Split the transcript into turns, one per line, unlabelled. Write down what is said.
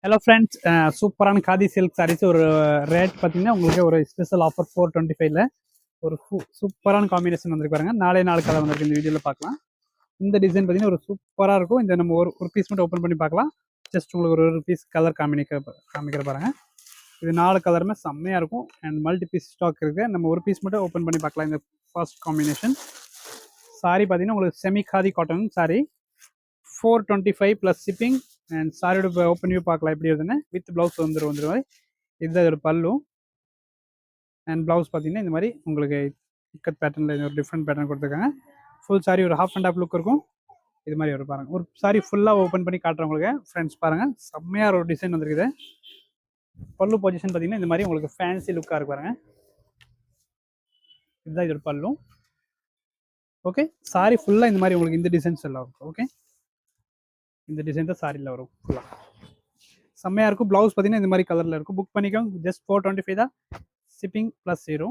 Hello friends, சூப்பரான khadi silk saris ஒரு rate பார்த்தீங்கன்னா உங்களுக்கு ஒரு ஸ்பெஷல் ஆஃபர் 425ல ஒரு சூப்பரான காம்பினேஷன் வந்திருக்கு பாருங்க. நாலு கலர் வந்திருக்கு இந்த வீடியோவில் பார்க்கலாம். இந்த டிசைன் பார்த்தீங்கன்னா ஒரு சூப்பராக இருக்கும். இந்த நம்ம ஒரு பீஸ் மட்டும் ஓப்பன் பண்ணி பார்க்கலாம். ஜஸ்ட் உங்களுக்கு ஒரு பீஸ் கலர் காமிக்கிற பாருங்க. இது 4 கலருமே செம்மையாக இருக்கும் அண்ட் மல்டி பீஸ் ஸ்டாக் இருக்குது. நம்ம ஒரு பீஸ் மட்டும் ஓப்பன் பண்ணி பார்க்கலாம். இந்த ஃபர்ஸ்ட் காம்பினேஷன் சாரி பார்த்தீங்கன்னா உங்களுக்கு semi khadi cotton sorry 425 plus shipping and சாரியோட ஓப்பன் வியூ பார்க்கலாம் எப்படி வருதுன்னு. வித் ப்ளவுஸ் வந்துடும். இதுதான் இதோட பல்லு அண்ட் ப்ளவுஸ் பார்த்தீங்கன்னா இந்த மாதிரி உங்களுக்கு இக்கட் பேட்டர்னில் ஒரு டிஃப்ரெண்ட் பேட்டர்ன் கொடுத்துருக்காங்க. ஃபுல் சாரி ஒரு ஹாஃப் அண்ட் ஹாஃப் லுக் இருக்கும். இது மாதிரி ஒரு பாருங்கள், ஒரு சாரி ஃபுல்லாக ஓப்பன் பண்ணி காட்டுறவங்களுக்கு ஃப்ரெண்ட்ஸ் பாருங்கள். செம்மையாக ஒரு டிசைன் வந்துருக்குது. பல்லு பொசிஷன் பார்த்தீங்கன்னா இந்த மாதிரி உங்களுக்கு ஃபேன்சி லுக்காக இருக்கு பாருங்கள். இதுதான் இதோட பல்லு. ஓகே, சாரி ஃபுல்லாக இந்த மாதிரி உங்களுக்கு இந்த டிசைன்ஸ் எல்லாம் இருக்கும். ஓகே, இந்த டிசைன் தான் சாரியில் வரும் ஃபுல்லாக. செம்மையாக இருக்கும். ப்ளவுஸ் பார்த்தீங்கன்னா இந்த மாதிரி கலரில் இருக்கும். புக் பண்ணிக்கோங்க. ஜஸ்ட் 425 தான் ஷிப்பிங் ப்ளஸ் 0.